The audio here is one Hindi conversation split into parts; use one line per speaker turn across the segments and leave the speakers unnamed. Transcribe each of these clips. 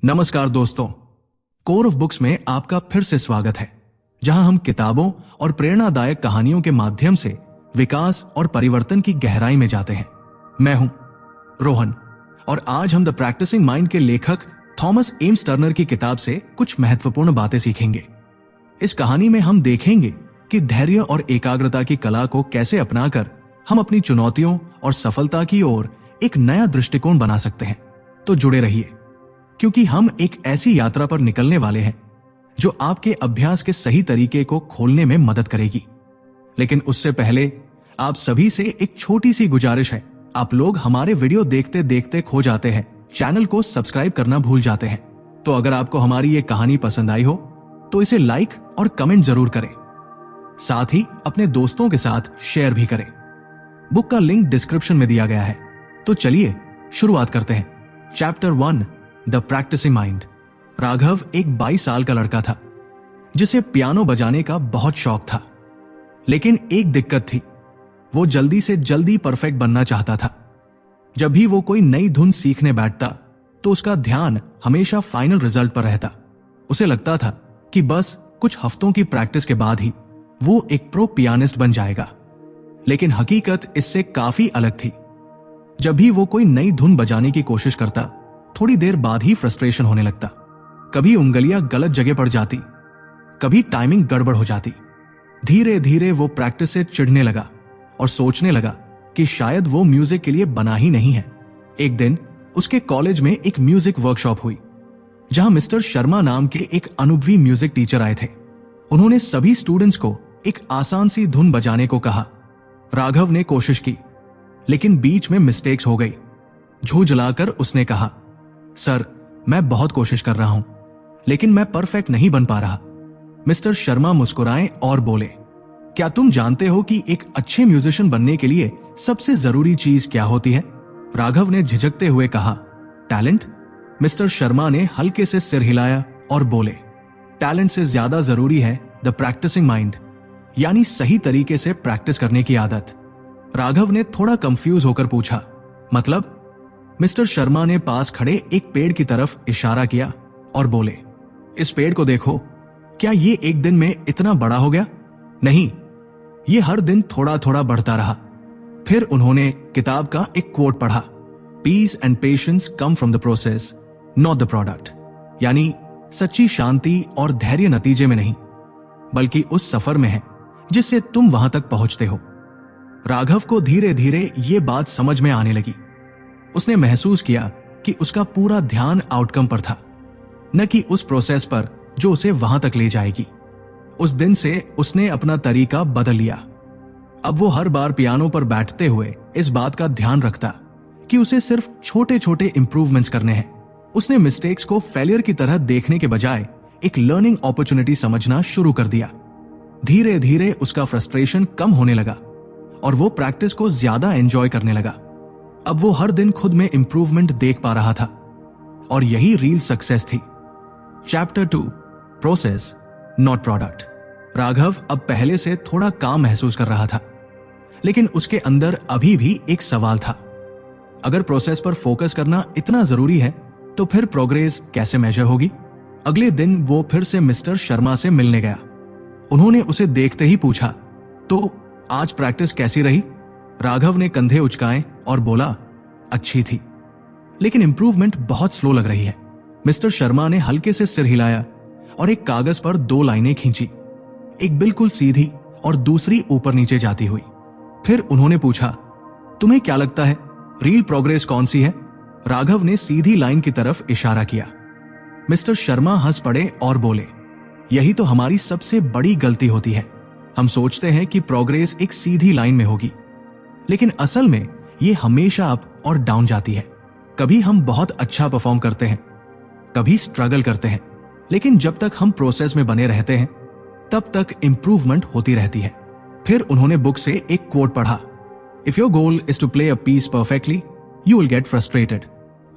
नमस्कार दोस्तों, कोर ऑफ बुक्स में आपका फिर से स्वागत है, जहां हम किताबों और प्रेरणादायक कहानियों के माध्यम से विकास और परिवर्तन की गहराई में जाते हैं। मैं हूं रोहन और आज हम द प्रैक्टिसिंग माइंड के लेखक थॉमस एम्स टर्नर की किताब से कुछ महत्वपूर्ण बातें सीखेंगे। इस कहानी में हम देखेंगे कि धैर्य और एकाग्रता की कला को कैसे अपनाकर हम अपनी चुनौतियों और सफलता की ओर एक नया दृष्टिकोण बना सकते हैं। तो जुड़े रहिए, क्योंकि हम एक ऐसी यात्रा पर निकलने वाले हैं जो आपके अभ्यास के सही तरीके को खोलने में मदद करेगी। लेकिन उससे पहले आप सभी से एक छोटी सी गुजारिश है। आप लोग हमारे वीडियो देखते देखते खो जाते हैं, चैनल को सब्सक्राइब करना भूल जाते हैं। तो अगर आपको हमारी ये कहानी पसंद आई हो तो इसे लाइक और कमेंट जरूर करें, साथ ही अपने दोस्तों के साथ शेयर भी करें। बुक का लिंक डिस्क्रिप्शन में दिया गया है। तो चलिए शुरुआत करते हैं। Chapter 1, the practicing mind. Raghav एक 22 साल का लड़का था जिसे पियानो बजाने का बहुत शौक था। लेकिन एक दिक्कत थी, वो जल्दी से जल्दी परफेक्ट बनना चाहता था। जब भी वो कोई नई धुन सीखने बैठता तो उसका ध्यान हमेशा फाइनल रिजल्ट पर रहता। उसे लगता था कि बस कुछ हफ्तों की प्रैक्टिस के बाद ही वो एक प्रो पियानिस्ट बन जाएगा। लेकिन हकीकत इससे काफी अलग थी। जब भी वो कोई नई धुन बजाने की कोशिश करता, थोड़ी देर बाद ही फ्रस्ट्रेशन होने लगता। कभी उंगलियां गलत जगह पड़ जाती, कभी टाइमिंग गड़बड़ हो जाती। धीरे धीरे वो प्रैक्टिस से चिढ़ने लगा और सोचने लगा कि शायद वो म्यूजिक के लिए बना ही नहीं है। एक दिन उसके कॉलेज में एक म्यूजिक वर्कशॉप हुई, जहां मिस्टर शर्मा नाम के एक अनुभवी म्यूजिक टीचर आए थे। उन्होंने सभी स्टूडेंट्स को एक आसान सी धुन बजाने को कहा। राघव ने कोशिश की, लेकिन बीच में मिस्टेक्स हो गई। झुंझलाकर उसने कहा, सर, मैं बहुत कोशिश कर रहा हूं, लेकिन मैं परफेक्ट नहीं बन पा रहा। मिस्टर शर्मा मुस्कुराए और बोले, क्या तुम जानते हो कि एक अच्छे म्यूजिशियन बनने के लिए सबसे जरूरी चीज क्या होती है? राघव ने झिझकते हुए कहा, टैलेंट। मिस्टर शर्मा ने हल्के से सिर हिलाया और बोले, टैलेंट से ज्यादा जरूरी है द प्रैक्टिसिंग माइंड, यानी सही तरीके से प्रैक्टिस करने की आदत। राघव ने थोड़ा कंफ्यूज होकर पूछा, मतलब? मिस्टर शर्मा ने पास खड़े एक पेड़ की तरफ इशारा किया और बोले, इस पेड़ को देखो, क्या ये एक दिन में इतना बड़ा हो गया? नहीं, ये हर दिन थोड़ा थोड़ा बढ़ता रहा। फिर उन्होंने किताब का एक कोट पढ़ा, peace and patience come from the process not the product. यानी सच्ची शांति और धैर्य नतीजे में नहीं, बल्कि उस सफर में है जिससे तुम वहां तक पहुंचते हो। राघव को धीरे धीरे ये बात समझ में आने लगी। उसने महसूस किया कि उसका पूरा ध्यान आउटकम पर था, न कि उस प्रोसेस पर जो उसे वहां तक ले जाएगी। उस दिन से उसने अपना तरीका बदल लिया। अब वो हर बार पियानो पर बैठते हुए इस बात का ध्यान रखता कि उसे सिर्फ छोटे छोटे इंप्रूवमेंट्स करने हैं। उसने मिस्टेक्स को फेलियर की तरह देखने के बजाय एक लर्निंग अपॉर्चुनिटी समझना शुरू कर दिया। धीरे धीरे उसका फ्रस्ट्रेशन कम होने लगा और वो प्रैक्टिस को ज्यादा एंजॉय करने लगा। अब वो हर दिन खुद में इंप्रूवमेंट देख पा रहा था और यही रियल सक्सेस थी। Chapter 2, process not product. Raghav अब पहले से थोड़ा काम महसूस कर रहा था, लेकिन उसके अंदर अभी भी एक सवाल था। अगर प्रोसेस पर फोकस करना इतना जरूरी है तो फिर प्रोग्रेस कैसे मेजर होगी? अगले दिन वो फिर से मिस्टर शर्मा से मिलने गया। उन्होंने उसे देखते ही पूछा, तो आज प्रैक्टिस कैसी रही? राघव ने कंधे उचकाए और बोला, अच्छी थी, लेकिन इंप्रूवमेंट बहुत स्लो लग रही है। मिस्टर शर्मा ने हल्के से सिर हिलाया और एक कागज पर 2 लाइनें खींची, एक बिल्कुल सीधी और दूसरी ऊपर नीचे जाती हुई। फिर उन्होंने पूछा, तुम्हें क्या लगता है रियल प्रोग्रेस कौन सी है? राघव ने सीधी लाइन की तरफ इशारा किया। मिस्टर शर्मा हंस पड़े और बोले, यही तो हमारी सबसे बड़ी गलती होती है। हम सोचते हैं कि प्रोग्रेस एक सीधी लाइन में होगी, लेकिन असल में ये हमेशा अप और डाउन जाती है। कभी हम बहुत अच्छा परफॉर्म करते हैं, कभी स्ट्रगल करते हैं, लेकिन जब तक हम प्रोसेस में बने रहते हैं तब तक इंप्रूवमेंट होती रहती है। फिर उन्होंने बुक से एक कोट पढ़ा, if your goal is to play a piece perfectly you will get frustrated,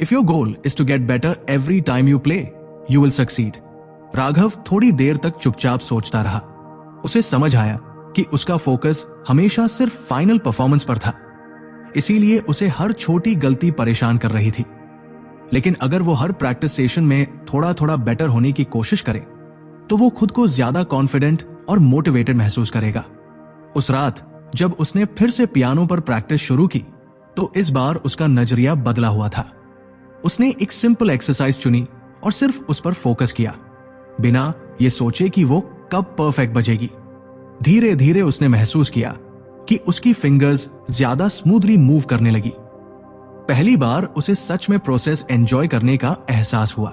if your goal is to get better every time you play you will succeed. Raghav थोड़ी देर तक चुपचाप सोचता रहा। उसे समझ आया कि उसका फोकस हमेशा सिर्फ फाइनल परफॉर्मेंस पर था, इसीलिए उसे हर छोटी गलती परेशान कर रही थी। लेकिन अगर वो हर प्रैक्टिस सेशन में थोड़ा थोड़ा बेटर होने की कोशिश करे तो वो खुद को ज्यादा कॉन्फिडेंट और मोटिवेटेड महसूस करेगा। उस रात जब उसने फिर से पियानो पर प्रैक्टिस शुरू की तो इस बार उसका नजरिया बदला हुआ था। उसने एक सिंपल एक्सरसाइज चुनी और सिर्फ उस पर फोकस किया, बिना ये सोचे कि वो कब परफेक्ट बजेगी। धीरे धीरे उसने महसूस किया कि उसकी फिंगर्स ज्यादा स्मूथली मूव करने लगी। पहली बार उसे सच में प्रोसेस एंजॉय करने का एहसास हुआ।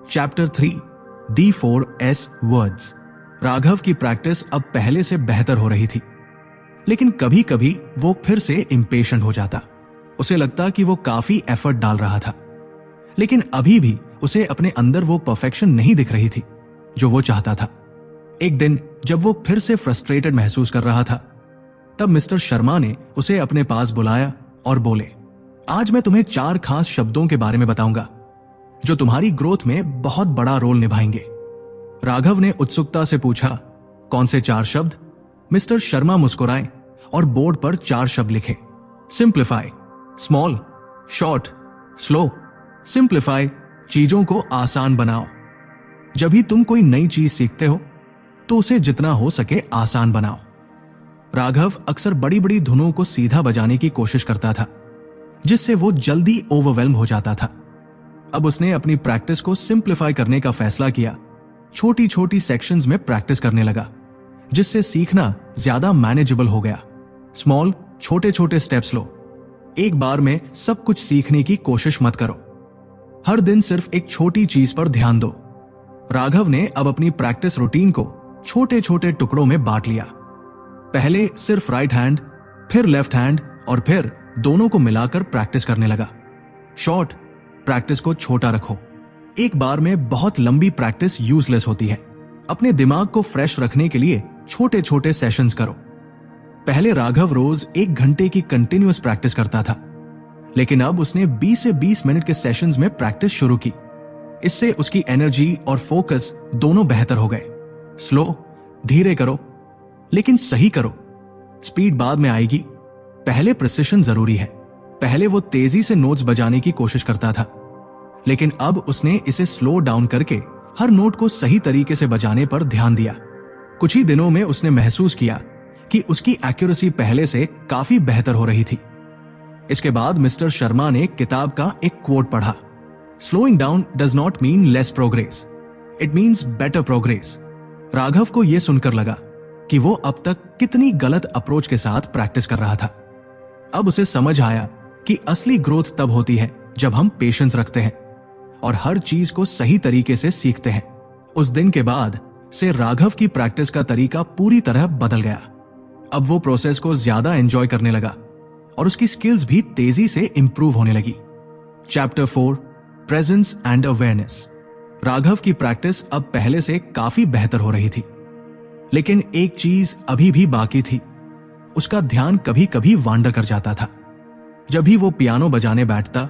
चैप्टर 3 दी 4S वर्ड्स। राघव की प्रैक्टिस अब पहले से बेहतर हो रही थी, लेकिन कभी कभी वो फिर से इम्पेशेंट हो जाता। उसे लगता कि वो काफी एफर्ट डाल रहा था, लेकिन अभी भी उसे अपने अंदर वो परफेक्शन नहीं दिख रही थी जो वो चाहता था। एक दिन जब वो फिर से फ्रस्ट्रेटेड महसूस कर रहा था, तब मिस्टर शर्मा ने उसे अपने पास बुलाया और बोले, आज मैं तुम्हें 4 खास शब्दों के बारे में बताऊंगा जो तुम्हारी ग्रोथ में बहुत बड़ा रोल निभाएंगे। राघव ने उत्सुकता से पूछा, कौन से 4 शब्द? मिस्टर शर्मा मुस्कुराए और बोर्ड पर 4 शब्द लिखे, simplify, small, short, slow. Simplify, चीजों को आसान बनाओ। जब भी तुम कोई नई चीज सीखते हो तो उसे जितना हो सके आसान बनाओ। राघव अक्सर बड़ी बड़ी धुनों को सीधा बजाने की कोशिश करता था, जिससे वो जल्दी ओवरवेल्म हो जाता था। अब उसने अपनी प्रैक्टिस को सिंप्लीफाई करने का फैसला किया। छोटी छोटी सेक्शंस में प्रैक्टिस करने लगा, जिससे सीखना ज्यादा मैनेजेबल हो गया। स्मॉल, छोटे छोटे स्टेप्स लो। एक बार में सब कुछ सीखने की कोशिश मत करो। हर दिन सिर्फ एक छोटी चीज पर ध्यान दो। राघव ने अब अपनी प्रैक्टिस रूटीन को छोटे छोटे टुकड़ों में बांट लिया। पहले सिर्फ राइट हैंड, फिर लेफ्ट हैंड और फिर दोनों को मिलाकर प्रैक्टिस करने लगा। शॉर्ट, प्रैक्टिस को छोटा रखो। एक बार में बहुत लंबी प्रैक्टिस यूजलेस होती है। अपने दिमाग को फ्रेश रखने के लिए छोटे छोटे सेशंस करो। पहले राघव रोज 1 घंटे की कंटिन्यूअस प्रैक्टिस करता था, लेकिन अब उसने 20 से 20 मिनट के सेशंस में प्रैक्टिस शुरू की। इससे उसकी एनर्जी और फोकस दोनों बेहतर हो गए। स्लो, धीरे करो, लेकिन सही करो। स्पीड बाद में आएगी, पहले प्रिसिशन जरूरी है। पहले वो तेजी से नोट्स बजाने की कोशिश करता था, लेकिन अब उसने इसे स्लो डाउन करके हर नोट को सही तरीके से बजाने पर ध्यान दिया। कुछ ही दिनों में उसने महसूस किया कि उसकी एक्यूरेसी पहले से काफी बेहतर हो रही थी। इसके बाद मिस्टर शर्मा ने किताब का एक कोट पढ़ा, slowing down does not mean less progress, it means better progress. Raghav को यह सुनकर लगा कि वो अब तक कितनी गलत अप्रोच के साथ प्रैक्टिस कर रहा था। अब उसे समझ आया कि असली ग्रोथ तब होती है जब हम पेशेंस रखते हैं और हर चीज को सही तरीके से सीखते हैं। उस दिन के बाद से राघव की प्रैक्टिस का तरीका पूरी तरह बदल गया। अब वो प्रोसेस को ज्यादा एंजॉय करने लगा और उसकी स्किल्स भी तेजी से इंप्रूव होने लगी। Chapter 4 presence and awareness. Raghav की प्रैक्टिस अब पहले से काफी बेहतर हो रही थी, लेकिन एक चीज अभी भी बाकी थी। उसका ध्यान कभी कभी वांडर कर जाता था। जब भी वो पियानो बजाने बैठता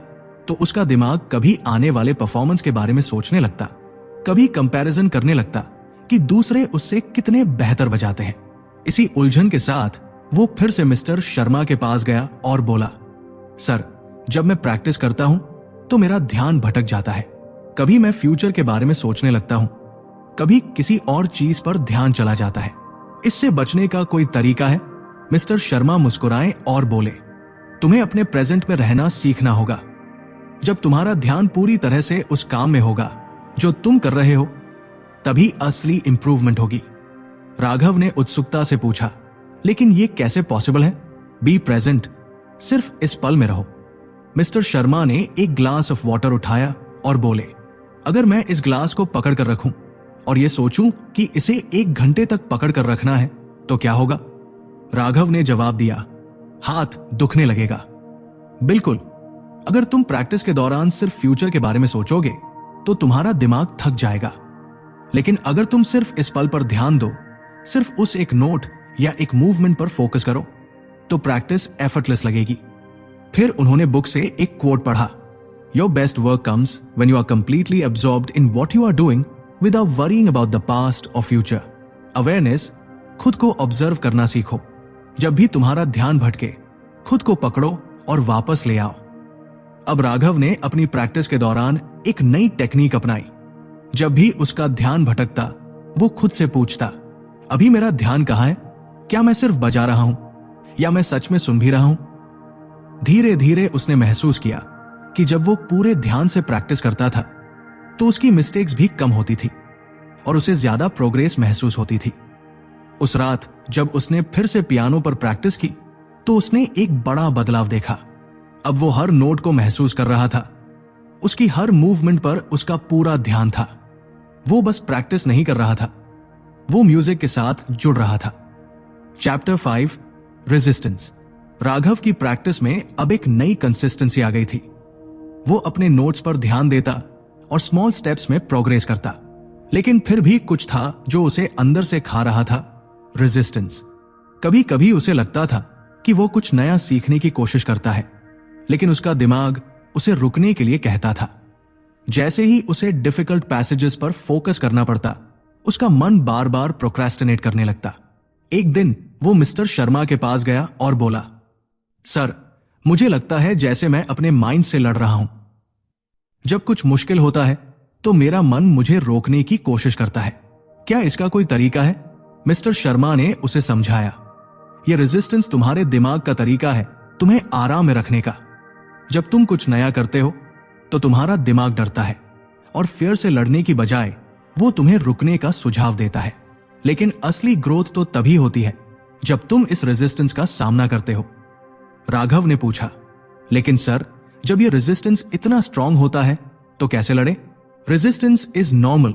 तो उसका दिमाग कभी आने वाले परफॉर्मेंस के बारे में सोचने लगता, कभी कंपैरिजन करने लगता कि दूसरे उससे कितने बेहतर बजाते हैं। इसी उलझन के साथ वो फिर से मिस्टर शर्मा के पास गया और बोला, सर, जब मैं प्रैक्टिस करता हूं तो मेरा ध्यान भटक जाता है। कभी मैं फ्यूचर के बारे में सोचने लगता हूं, कभी किसी और चीज पर ध्यान चला जाता है। इससे बचने का कोई तरीका है? मिस्टर शर्मा मुस्कुराए और बोले, तुम्हें अपने प्रेजेंट में रहना सीखना होगा। जब तुम्हारा ध्यान पूरी तरह से उस काम में होगा जो तुम कर रहे हो, तभी असली इंप्रूवमेंट होगी। राघव ने उत्सुकता से पूछा, लेकिन यह कैसे पॉसिबल है? बी प्रेजेंट, सिर्फ इस पल में रहो। मिस्टर शर्मा ने एक ग्लास ऑफ वाटर उठाया और बोले, अगर मैं इस ग्लास को पकड़ कर रखूं और यह सोचूं कि इसे 1 घंटे तक पकड़ कर रखना है तो क्या होगा? राघव ने जवाब दिया, हाथ दुखने लगेगा। बिल्कुल, अगर तुम प्रैक्टिस के दौरान सिर्फ फ्यूचर के बारे में सोचोगे तो तुम्हारा दिमाग थक जाएगा, लेकिन अगर तुम सिर्फ इस पल पर ध्यान दो, सिर्फ उस एक नोट या एक मूवमेंट पर फोकस करो, तो प्रैक्टिस एफर्टलेस लगेगी। फिर उन्होंने बुक से एक कोट पढ़ा, your best work comes when you are completely absorbed in what you are doing without worrying about the past और फ्यूचर। अवेयरनेस, खुद को ऑब्जर्व करना सीखो। जब भी तुम्हारा ध्यान भटके, खुद को पकड़ो और वापस ले आओ। अब राघव ने अपनी प्रैक्टिस के दौरान एक नई टेक्निक अपनाई। जब भी उसका ध्यान भटकता, वो खुद से पूछता, अभी मेरा ध्यान कहाँ है? क्या मैं सिर्फ बजा रहा हूं या मैं सच में सुन भी रहा हूं? धीरे धीरे उसने महसूस किया कि जब वो पूरे ध्यान से प्रैक्टिस करता था तो उसकी मिस्टेक्स भी कम होती थी और उसे ज्यादा प्रोग्रेस महसूस होती थी। उस रात जब उसने फिर से पियानो पर प्रैक्टिस की तो उसने एक बड़ा बदलाव देखा। अब वो हर नोट को महसूस कर रहा था, उसकी हर मूवमेंट पर उसका पूरा ध्यान था। वो बस प्रैक्टिस नहीं कर रहा था, वो म्यूजिक के साथ जुड़ रहा था। Chapter 5 resistance. राघव की प्रैक्टिस में अब एक नई कंसिस्टेंसी आ गई थी। वो अपने नोट्स पर ध्यान देता और स्मॉल स्टेप्स में प्रोग्रेस करता, लेकिन फिर भी कुछ था जो उसे अंदर से खा रहा था, रेजिस्टेंस। कभी कभी उसे लगता था कि वो कुछ नया सीखने की कोशिश करता है, लेकिन उसका दिमाग उसे रुकने के लिए कहता था। जैसे ही उसे डिफिकल्ट पैसेजेस पर फोकस करना पड़ता, उसका मन बार बार प्रोक्रेस्टिनेट करने लगता। एक दिन वो मिस्टर शर्मा के पास गया और बोला, सर, मुझे लगता है जैसे मैं अपने माइंड से लड़ रहा हूं। जब कुछ मुश्किल होता है तो मेरा मन मुझे रोकने की कोशिश करता है। क्या इसका कोई तरीका है? मिस्टर शर्मा ने उसे समझाया, यह रेजिस्टेंस तुम्हारे दिमाग का तरीका है तुम्हें आराम में रखने का। जब तुम कुछ नया करते हो तो तुम्हारा दिमाग डरता है और फियर से लड़ने की बजाय वो तुम्हें रुकने का सुझाव देता है। लेकिन असली ग्रोथ तो तभी होती है जब तुम इस रेजिस्टेंस का सामना करते हो। राघव ने पूछा, लेकिन सर, जब ये रेजिस्टेंस इतना स्ट्रांग होता है तो कैसे लड़े? रेजिस्टेंस इज नॉर्मल,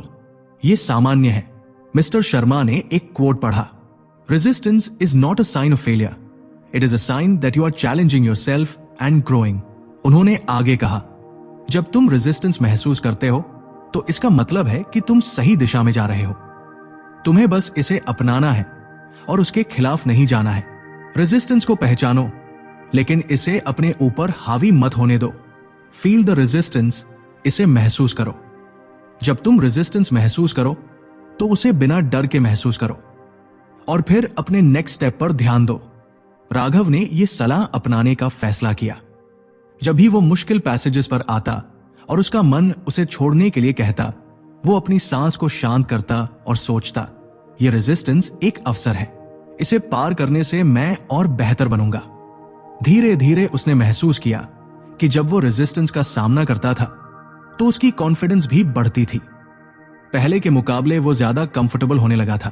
ये सामान्य है। मिस्टर शर्मा ने एक कोट पढ़ा, resistance is not a sign of failure, it is a sign that you are challenging yourself and growing. उन्होंने आगे कहा, जब तुम रेजिस्टेंस महसूस करते हो तो इसका मतलब है कि तुम सही दिशा में जा रहे हो। तुम्हें बस इसे अपनाना है और उसके खिलाफ नहीं जाना है। रेजिस्टेंस को पहचानो, लेकिन इसे अपने ऊपर हावी मत होने दो। फील द रेजिस्टेंस, इसे महसूस करो। जब तुम रेजिस्टेंस महसूस करो तो उसे बिना डर के महसूस करो और फिर अपने नेक्स्ट स्टेप पर ध्यान दो। राघव ने यह सलाह अपनाने का फैसला किया। जब भी वो मुश्किल पैसेजेस पर आता और उसका मन उसे छोड़ने के लिए कहता, वो अपनी सांस को शांत करता और सोचता, यह रेजिस्टेंस एक अवसर है, इसे पार करने से मैं और बेहतर बनूंगा। धीरे धीरे उसने महसूस किया कि जब वो रेजिस्टेंस का सामना करता था तो उसकी कॉन्फिडेंस भी बढ़ती थी। पहले के मुकाबले वो ज्यादा कंफर्टेबल होने लगा था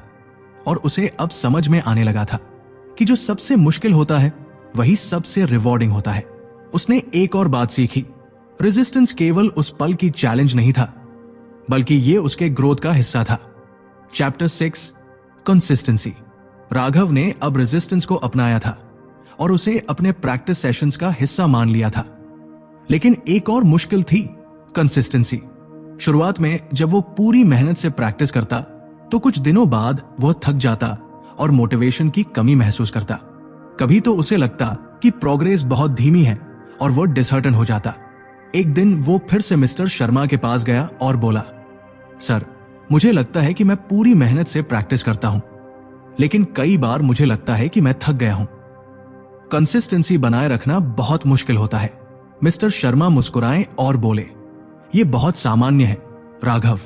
और उसे अब समझ में आने लगा था कि जो सबसे मुश्किल होता है वही सबसे रिवॉर्डिंग होता है। उसने एक और बात सीखी, रेजिस्टेंस केवल उस पल की चैलेंज नहीं था, बल्कि ये उसके ग्रोथ का हिस्सा था। Chapter 6 consistency. राघव ने अब रेजिस्टेंस को अपनाया था और उसे अपने प्रैक्टिस सेशंस का हिस्सा मान लिया था। लेकिन एक और मुश्किल थी, कंसिस्टेंसी। शुरुआत में जब वो पूरी मेहनत से प्रैक्टिस करता तो कुछ दिनों बाद वो थक जाता और मोटिवेशन की कमी महसूस करता। कभी तो उसे लगता कि प्रोग्रेस बहुत धीमी है और वो डिसहर्टन हो जाता। एक दिन वो फिर से मिस्टर शर्मा के पास गया और बोला, सर, मुझे लगता है कि मैं पूरी मेहनत से प्रैक्टिस करता हूं, लेकिन कई बार मुझे लगता है कि मैं थक गया हूं। कंसिस्टेंसी बनाए रखना बहुत मुश्किल होता है। मिस्टर शर्मा मुस्कुराए और बोले, यह बहुत सामान्य है राघव।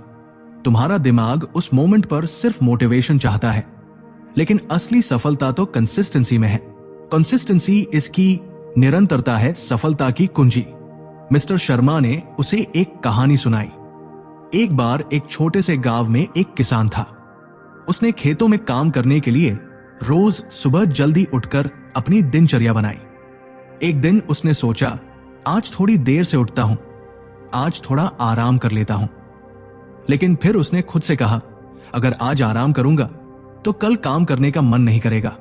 तुम्हारा दिमाग उस मोमेंट पर सिर्फ मोटिवेशन चाहता है, लेकिन असली सफलता तो कंसिस्टेंसी में है। कंसिस्टेंसी इसकी निरंतरता है सफलता की कुंजी। मिस्टर शर्मा ने उसे एक कहानी सुनाई। एक बार एक छोटे से गांव में एक किसान था। उसने खेतों में काम करने के लिए रोज सुबह जल्दी उठकर अपनी दिनचर्या बनाई। एक दिन उसने सोचा, आज थोड़ी देर से उठता हूं, आज थोड़ा आराम कर लेता हूं। लेकिन फिर उसने खुद से कहा, अगर आज आराम करूंगा तो कल काम करने का मन नहीं करेगा।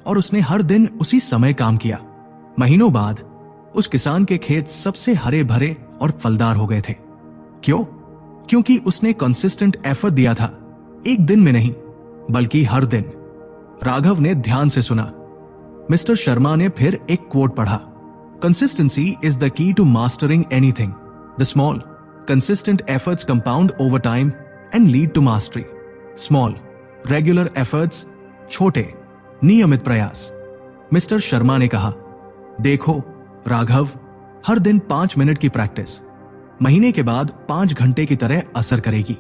और उसने हर दिन उसी समय काम किया। महीनों बाद उस किसान के खेत सबसे हरे भरे और फलदार हो गए थे। क्यों? क्योंकि उसने कंसिस्टेंट एफर्ट दिया था, एक दिन में नहीं बल्कि हर दिन। राघव ने ध्यान से सुना। मिस्टर शर्मा ने फिर एक कोट पढ़ा, consistency is the key to mastering anything, the small consistent efforts compound over time and lead to mastery. Small, regular efforts, छोटे, नियमित प्रयास। मिस्टर शर्मा ने कहा, देखो राघव, हर दिन 5 मिनट की प्रैक्टिस महीने के बाद 5 घंटे की तरह असर करेगी।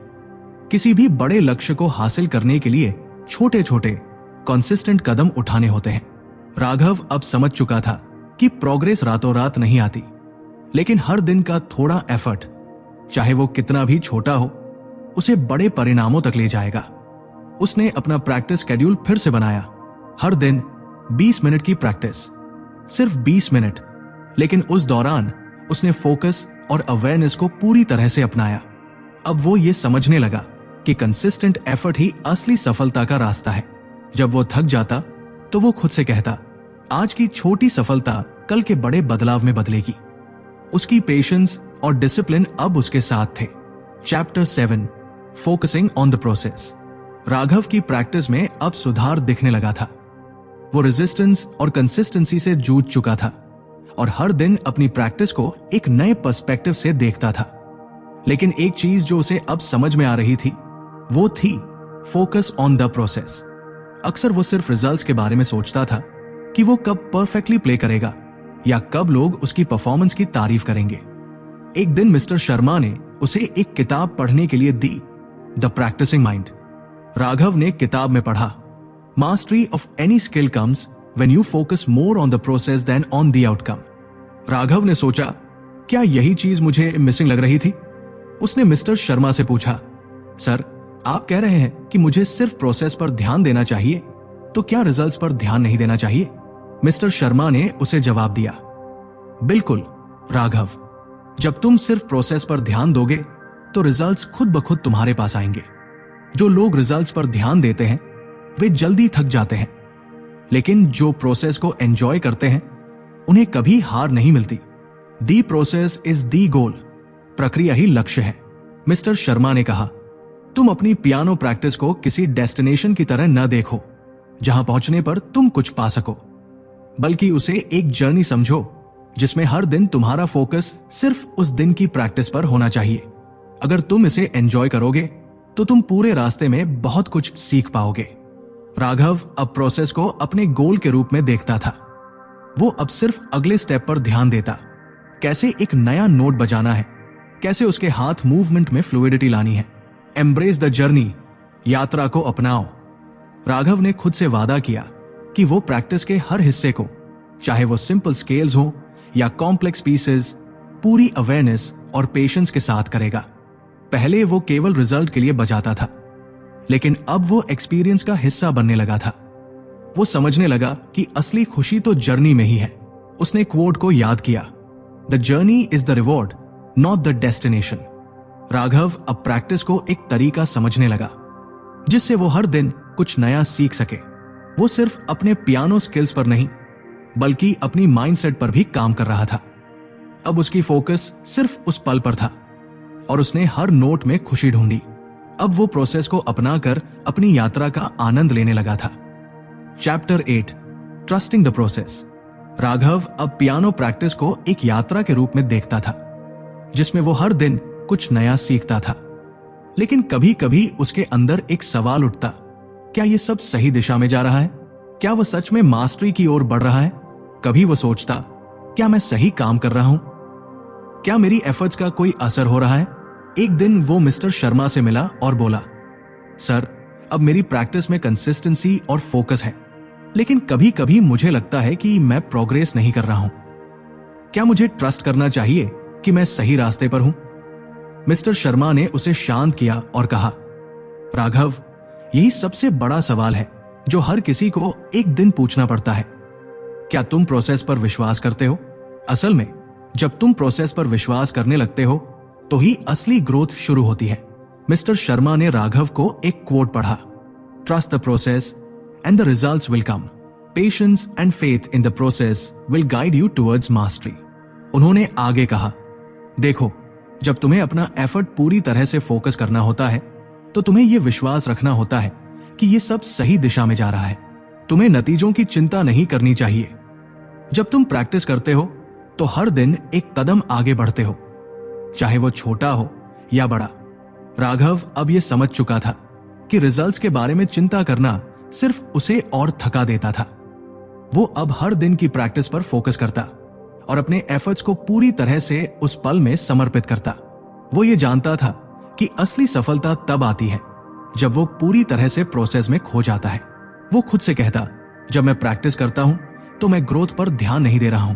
किसी भी बड़े लक्ष्य को हासिल करने के लिए छोटे छोटे कंसिस्टेंट कदम उठाने होते हैं। राघव अब समझ चुका था कि प्रोग्रेस रातों रात नहीं आती, लेकिन हर दिन का थोड़ा एफर्ट, चाहे वो कितना भी छोटा हो, उसे बड़े परिणामों तक ले जाएगा। उसने अपना प्रैक्टिस शेड्यूल फिर से बनाया। हर दिन 20 मिनट की प्रैक्टिस, सिर्फ 20 मिनट, लेकिन उस दौरान उसने फोकस और अवेयरनेस को पूरी तरह से अपनाया। अब वो ये समझने लगा कि कंसिस्टेंट एफर्ट ही असली सफलता का रास्ता है। जब वो थक जाता तो वो खुद से कहता, आज की छोटी सफलता कल के बड़े बदलाव में बदलेगी। उसकी पेशेंस और डिसिप्लिन अब उसके साथ थे। Chapter 7, focusing on the process. Raghav की प्रैक्टिस में अब सुधार दिखने लगा था। वो रेजिस्टेंस और कंसिस्टेंसी से जूझ चुका था और हर दिन अपनी प्रैक्टिस को एक नए पर्सपेक्टिव से देखता था। लेकिन एक चीज जो उसे अब समझ में आ रही थी, वो थी फोकस ऑन द प्रोसेस। अक्सर वो सिर्फ रिजल्ट्स के बारे में सोचता था कि वो कब परफेक्टली प्ले करेगा या कब लोग उसकी परफॉर्मेंस की तारीफ करेंगे। एक दिन मिस्टर शर्मा ने उसे एक किताब पढ़ने के लिए दी, द प्रैक्टिसिंग माइंड। राघव ने किताब में पढ़ा, mastery of any skill comes when you focus more on the process than on the outcome. Raghav ने सोचा, क्या यही चीज मुझे मिसिंग लग रही थी? उसने मिस्टर शर्मा से पूछा, सर, आप कह रहे हैं कि मुझे सिर्फ प्रोसेस पर ध्यान देना चाहिए, तो क्या रिजल्ट्स पर ध्यान नहीं देना चाहिए? मिस्टर शर्मा ने उसे जवाब दिया, बिल्कुल राघव, जब तुम सिर्फ प्रोसेस पर ध्यान दोगे तो रिजल्ट्स खुद ब खुद तुम्हारे पास आएंगे। जो लोग रिजल्ट्स पर ध्यान देते हैं वे जल्दी थक जाते हैं, लेकिन जो प्रोसेस को एंजॉय करते हैं उन्हें कभी हार नहीं मिलती। दी प्रोसेस इज दी गोल, प्रक्रिया ही लक्ष्य है। मिस्टर शर्मा ने कहा, तुम अपनी पियानो प्रैक्टिस को किसी डेस्टिनेशन की तरह न देखो जहां पहुंचने पर तुम कुछ पा सको, बल्कि उसे एक जर्नी समझो जिसमें हर दिन तुम्हारा फोकस सिर्फ उस दिन की प्रैक्टिस पर होना चाहिए। अगर तुम इसे एंजॉय करोगे तो तुम पूरे रास्ते में बहुत कुछ सीख पाओगे। राघव अब प्रोसेस को अपने गोल के रूप में देखता था। वो अब सिर्फ अगले स्टेप पर ध्यान देता, कैसे एक नया नोट बजाना है, कैसे उसके हाथ मूवमेंट में फ्लूइडिटी लानी है। एम्ब्रेस द जर्नी, यात्रा को अपनाओ। राघव ने खुद से वादा किया कि वो प्रैक्टिस के हर हिस्से को, चाहे वो सिंपल स्केल्स हो या कॉम्प्लेक्स पीसेस, पूरी अवेयरनेस और पेशेंस के साथ करेगा। पहले वो केवल रिजल्ट के लिए बजाता था, लेकिन अब वो एक्सपीरियंस का हिस्सा बनने लगा था। वो समझने लगा कि असली खुशी तो जर्नी में ही है। उसने क्वोट को याद किया, the journey is the reward, not the destination. Raghav अब प्रैक्टिस को एक तरीका समझने लगा जिससे वो हर दिन कुछ नया सीख सके। वो सिर्फ अपने पियानो स्किल्स पर नहीं, बल्कि अपनी माइंडसेट पर भी काम कर रहा था। अब उसकी फोकस सिर्फ उस पल पर था और उसने हर नोट में खुशी ढूंढी। अब वो प्रोसेस को अपनाकर अपनी यात्रा का आनंद लेने लगा था। Chapter 8, trusting the process. Raghav अब पियानो प्रैक्टिस को एक यात्रा के रूप में देखता था जिसमें वो हर दिन कुछ नया सीखता था। लेकिन कभी कभी उसके अंदर एक सवाल उठता, क्या ये सब सही दिशा में जा रहा है? क्या वो सच में मास्टरी की ओर बढ़ रहा है? कभी वो सोचता, क्या मैं सही काम कर रहा हूं? क्या मेरी एफर्ट्स का कोई असर हो रहा है? एक दिन वो मिस्टर शर्मा से मिला और बोला, सर, अब मेरी प्रैक्टिस में कंसिस्टेंसी और फोकस है, लेकिन कभी कभी मुझे लगता है कि मैं प्रोग्रेस नहीं कर रहा हूं। क्या मुझे ट्रस्ट करना चाहिए कि मैं सही रास्ते पर हूं? मिस्टर शर्मा ने उसे शांत किया और कहा, राघव, यही सबसे बड़ा सवाल है जो हर किसी को एक दिन पूछना पड़ता है। क्या तुम प्रोसेस पर विश्वास करते हो? असल में जब तुम प्रोसेस पर विश्वास करने लगते हो तो ही असली ग्रोथ शुरू होती है। मिस्टर शर्मा ने राघव को एक कोट पढ़ा, trust the process and the results will come, patience and faith in the process will guide you towards mastery. उन्होंने आगे कहा, देखो, जब तुम्हें अपना एफर्ट पूरी तरह से फोकस करना होता है तो तुम्हें यह विश्वास रखना होता है कि यह सब सही दिशा में जा रहा है। तुम्हें नतीजों की चिंता नहीं करनी चाहिए। जब तुम प्रैक्टिस करते हो तो हर दिन एक कदम आगे बढ़ते हो, चाहे वो छोटा हो या बड़ा। राघव अब यह समझ चुका था कि रिजल्ट्स के बारे में चिंता करना सिर्फ उसे और थका देता था। वो अब हर दिन की प्रैक्टिस पर फोकस करता और अपने एफर्ट्स को पूरी तरह से उस पल में समर्पित करता। वो ये जानता था कि असली सफलता तब आती है जब वो पूरी तरह से प्रोसेस में खो जाता है। वो खुद से कहता, जब मैं प्रैक्टिस करता हूं तो मैं ग्रोथ पर ध्यान नहीं दे रहा हूं,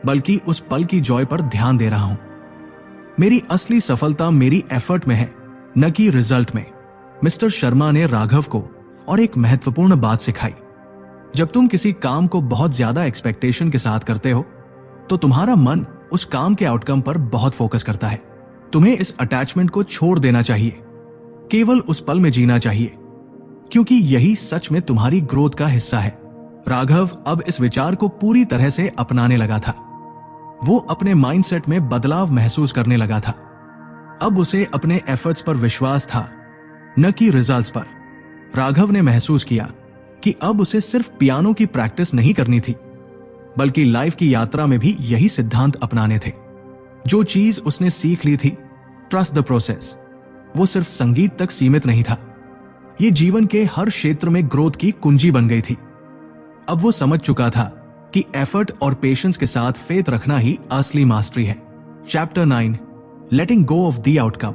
बल्कि उस पल की जॉय पर ध्यान दे रहा हूं। मेरी असली सफलता मेरी एफर्ट में है, न कि रिजल्ट में। मिस्टर शर्मा ने राघव को और एक महत्वपूर्ण बात सिखाई। जब तुम किसी काम को बहुत ज्यादा एक्सपेक्टेशन के साथ करते हो तो तुम्हारा मन उस काम के आउटकम पर बहुत फोकस करता है। तुम्हें इस अटैचमेंट को छोड़ देना चाहिए, केवल उस पल में जीना चाहिए, क्योंकि यही सच में तुम्हारी ग्रोथ का हिस्सा है। राघव अब इस विचार को पूरी तरह से अपनाने लगा था। वो अपने माइंडसेट में बदलाव महसूस करने लगा था। अब उसे अपने एफर्ट्स पर विश्वास था, न कि रिजल्ट्स पर। राघव ने महसूस किया कि अब उसे सिर्फ पियानो की प्रैक्टिस नहीं करनी थी, बल्कि लाइफ की यात्रा में भी यही सिद्धांत अपनाने थे। जो चीज उसने सीख ली थी, ट्रस्ट द प्रोसेस, वो सिर्फ संगीत तक सीमित नहीं था। ये जीवन के हर क्षेत्र में ग्रोथ की कुंजी बन गई थी। अब वो समझ चुका था कि एफर्ट और पेशेंस के साथ फेथ रखना ही असली मास्टरी है। Chapter 9, letting go of the outcome.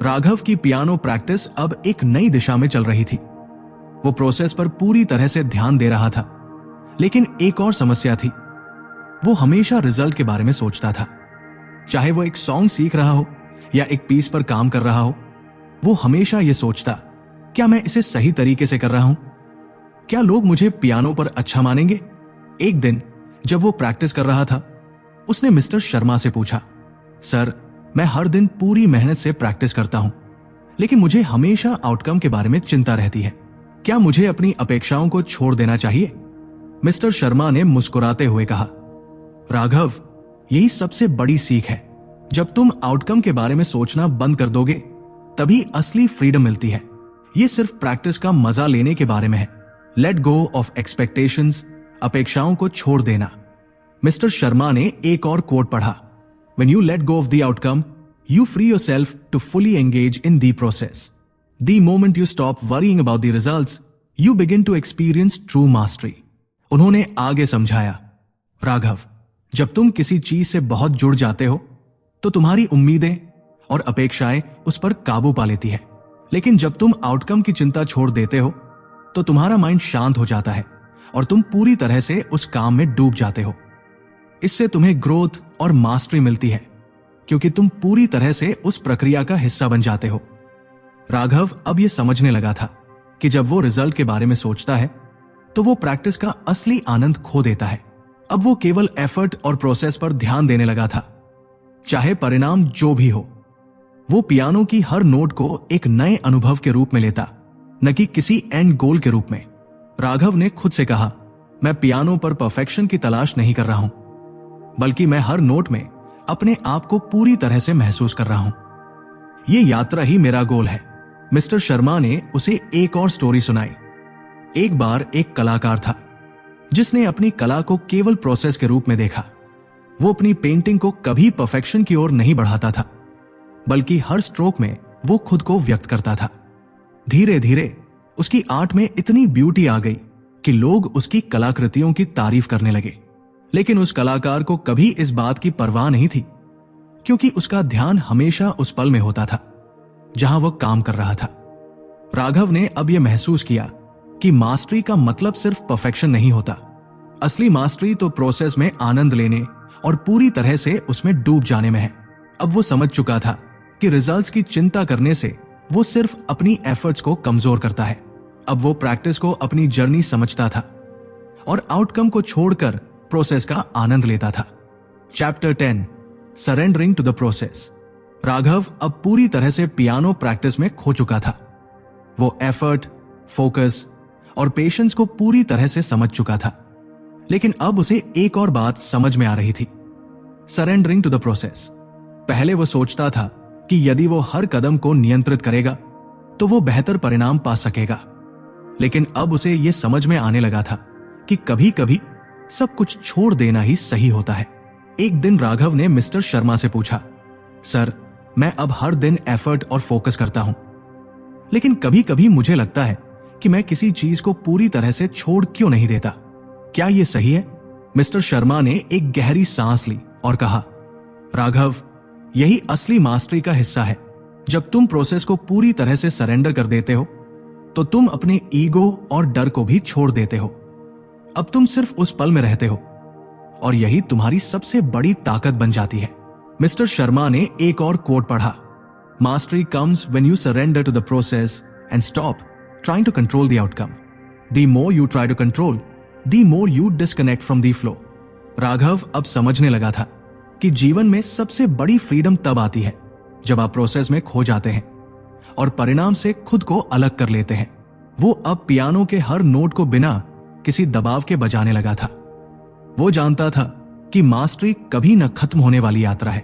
Raghav की पियानो प्रैक्टिस अब एक नई दिशा में चल रही थी। वो प्रोसेस पर पूरी तरह से ध्यान दे रहा था, लेकिन एक और समस्या थी। वो हमेशा रिजल्ट के बारे में सोचता था। चाहे वो एक सॉन्ग सीख रहा हो या एक पीस पर काम कर रहा हो, वो हमेशा ये सोचता, क्या मैं इसे सही तरीके से कर रहा हूं? क्या लोग मुझे पियानो पर अच्छा मानेंगे? एक दिन जब वो प्रैक्टिस कर रहा था, उसने मिस्टर शर्मा से पूछा, सर, मैं हर दिन पूरी मेहनत से प्रैक्टिस करता हूं, लेकिन मुझे हमेशा आउटकम के बारे में चिंता रहती है। क्या मुझे अपनी अपेक्षाओं को छोड़ देना चाहिए? मिस्टर शर्मा ने मुस्कुराते हुए कहा, राघव, यही सबसे बड़ी सीख है। जब तुम आउटकम के बारे में सोचना बंद कर दोगे, तभी असली फ्रीडम मिलती है। ये सिर्फ प्रैक्टिस का मजा लेने के बारे में है। लेट गो ऑफ एक्सपेक्टेशंस, अपेक्षाओं को छोड़ देना। मिस्टर शर्मा ने एक और कोट पढ़ा, When you let go of the outcome, you free yourself to fully engage in the process. The moment you stop worrying about the results, you begin to experience true mastery. उन्होंने आगे समझाया, राघव, जब तुम किसी चीज से बहुत जुड़ जाते हो तो तुम्हारी उम्मीदें और अपेक्षाएं उस पर काबू पा लेती है। लेकिन जब तुम आउटकम की चिंता छोड़ देते हो तो तुम्हारा माइंड शांत हो जाता है और तुम पूरी तरह से उस काम में डूब जाते हो। इससे तुम्हें ग्रोथ और मास्टरी मिलती है, क्योंकि तुम पूरी तरह से उस प्रक्रिया का हिस्सा बन जाते हो। राघव अब यह समझने लगा था कि जब वो रिजल्ट के बारे में सोचता है तो वो प्रैक्टिस का असली आनंद खो देता है। अब वो केवल एफर्ट और प्रोसेस पर ध्यान देने लगा था, चाहे परिणाम जो भी हो। वो पियानो की हर नोट को एक नए अनुभव के रूप में लेता, न कि किसी एंड गोल के रूप में। राघव ने खुद से कहा, मैं पियानो पर परफेक्शन की तलाश नहीं कर रहा हूं, बल्कि मैं हर नोट में अपने आप को पूरी तरह से महसूस कर रहा हूं। ये यात्रा ही मेरा गोल है। मिस्टर शर्मा ने उसे एक और स्टोरी सुनाई। एक बार एक कलाकार था जिसने अपनी कला को केवल प्रोसेस के रूप में देखा। वो अपनी पेंटिंग को कभी परफेक्शन की ओर नहीं बढ़ाता था, बल्कि हर स्ट्रोक में वो खुद को व्यक्त करता था। धीरे धीरे उसकी आर्ट में इतनी ब्यूटी आ गई कि लोग उसकी कलाकृतियों की तारीफ करने लगे। लेकिन उस कलाकार को कभी इस बात की परवाह नहीं थी, क्योंकि उसका ध्यान हमेशा उस पल में होता था जहां वह काम कर रहा था। राघव ने अब यह महसूस किया कि मास्टरी का मतलब सिर्फ परफेक्शन नहीं होता। असली मास्टरी तो प्रोसेस में आनंद लेने और पूरी तरह से उसमें डूब जाने में है। अब वो समझ चुका था कि रिजल्ट्स की चिंता करने से वो सिर्फ अपनी एफर्ट्स को कमजोर करता है। अब वो प्रैक्टिस को अपनी जर्नी समझता था और आउटकम को छोड़कर प्रोसेस का आनंद लेता था। Chapter 10, surrendering to the process. Raghav अब पूरी तरह से पियानो प्रैक्टिस में खो चुका था। वो एफर्ट, फोकस और पेशेंस को पूरी तरह से समझ चुका था, लेकिन अब उसे एक और बात समझ में आ रही थी, सरेंडरिंग टू द प्रोसेस। पहले वो सोचता था कि यदि वो हर कदम को नियंत्रित करेगा तो वो बेहतर परिणाम पा सकेगा, लेकिन अब उसे यह समझ में आने लगा था कि कभी कभी सब कुछ छोड़ देना ही सही होता है। एक दिन राघव ने मिस्टर शर्मा से पूछा, सर, मैं अब हर दिन एफर्ट और फोकस करता हूं, लेकिन कभी कभी मुझे लगता है कि मैं किसी चीज को पूरी तरह से छोड़ क्यों नहीं देता। क्या यह सही है? मिस्टर शर्मा ने एक गहरी सांस ली और कहा, राघव, यही असली मास्टरी का हिस्सा है। जब तुम प्रोसेस को पूरी तरह से सरेंडर कर देते हो तो तुम अपने ईगो और डर को भी छोड़ देते हो। अब तुम सिर्फ उस पल में रहते हो और यही तुम्हारी सबसे बड़ी ताकत बन जाती है। मिस्टर शर्मा ने एक और कोट पढ़ा, mastery comes when you surrender to the process and stop trying to control the outcome. The more you try to control, the more you disconnect from the flow. Raghav अब समझने लगा था कि जीवन में सबसे बड़ी फ्रीडम तब आती है जब आप प्रोसेस में खो जाते हैं और परिणाम से खुद को अलग कर लेते हैं। वो अब पियानो के हर नोट को बिना किसी दबाव के बजाने लगा था। वो जानता था कि मास्टरी कभी न खत्म होने वाली यात्रा है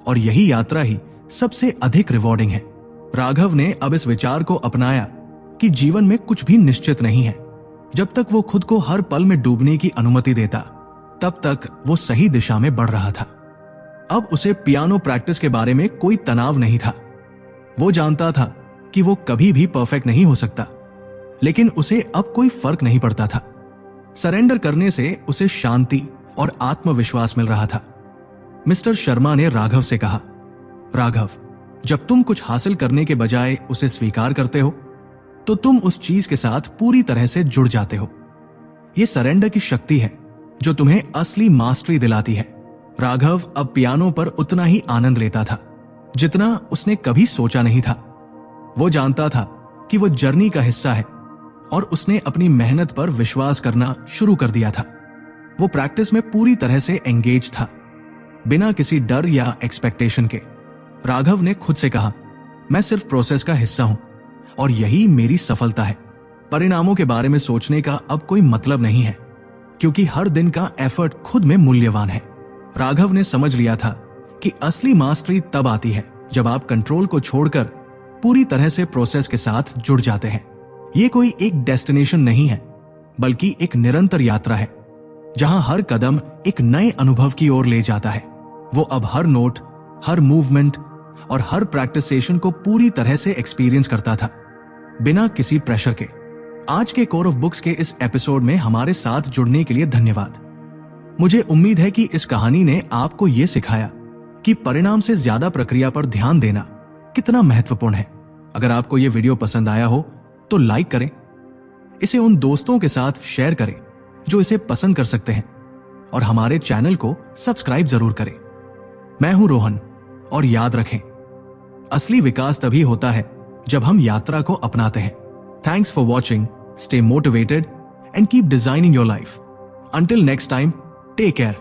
और यही यात्रा ही सबसे अधिक रिवॉर्डिंग है। राघव ने अब इस विचार को अपनाया कि जीवन में कुछ भी निश्चित नहीं है। जब तक वो खुद को हर पल में डूबने की अनुमति देता, तब तक वो सही दिशा में बढ़ रहा था। अब उसे पियानो प्रैक्टिस के बारे में कोई तनाव नहीं था। वो जानता था कि वो कभी भी परफेक्ट नहीं हो सकता, लेकिन उसे अब कोई फर्क नहीं पड़ता था। सरेंडर करने से उसे शांति और आत्मविश्वास मिल रहा था। मिस्टर शर्मा ने राघव से कहा, राघव, जब तुम कुछ हासिल करने के बजाय उसे स्वीकार करते हो तो तुम उस चीज के साथ पूरी तरह से जुड़ जाते हो। यह सरेंडर की शक्ति है जो तुम्हें असली मास्टरी दिलाती है। राघव अब पियानो पर उतना ही आनंद लेता था जितना उसने कभी सोचा नहीं था। वो जानता था कि वो जर्नी का हिस्सा है और उसने अपनी मेहनत पर विश्वास करना शुरू कर दिया था। वो प्रैक्टिस में पूरी तरह से एंगेज था, बिना किसी डर या एक्सपेक्टेशन के। राघव ने खुद से कहा, मैं सिर्फ प्रोसेस का हिस्सा हूं और यही मेरी सफलता है। परिणामों के बारे में सोचने का अब कोई मतलब नहीं है, क्योंकि हर दिन का एफर्ट खुद में मूल्यवान है। राघव ने समझ लिया था कि असली मास्टरी तब आती है जब आप कंट्रोल को छोड़कर पूरी तरह से प्रोसेस के साथ जुड़ जाते हैं। ये कोई एक डेस्टिनेशन नहीं है, बल्कि एक निरंतर यात्रा है जहां हर कदम एक नए अनुभव की ओर ले जाता है। वो अब हर नोट, हर मूवमेंट और हर प्रैक्टिस सेशन को पूरी तरह से एक्सपीरियंस करता था, बिना किसी प्रेशर के। आज के कोर ऑफ बुक्स के इस एपिसोड में हमारे साथ जुड़ने के लिए धन्यवाद। मुझे उम्मीद है कि इस कहानी ने आपको यह सिखाया कि परिणाम से ज्यादा प्रक्रिया पर ध्यान देना कितना महत्वपूर्ण है। अगर आपको यह वीडियो पसंद आया हो तो लाइक करें, इसे उन दोस्तों के साथ शेयर करें जो इसे पसंद कर सकते हैं और हमारे चैनल को सब्सक्राइब जरूर करें। मैं हूं रोहन और याद रखें, असली विकास तभी होता है जब हम यात्रा को अपनाते हैं। Thanks for watching, stay motivated and keep designing your life. Until next time, take care.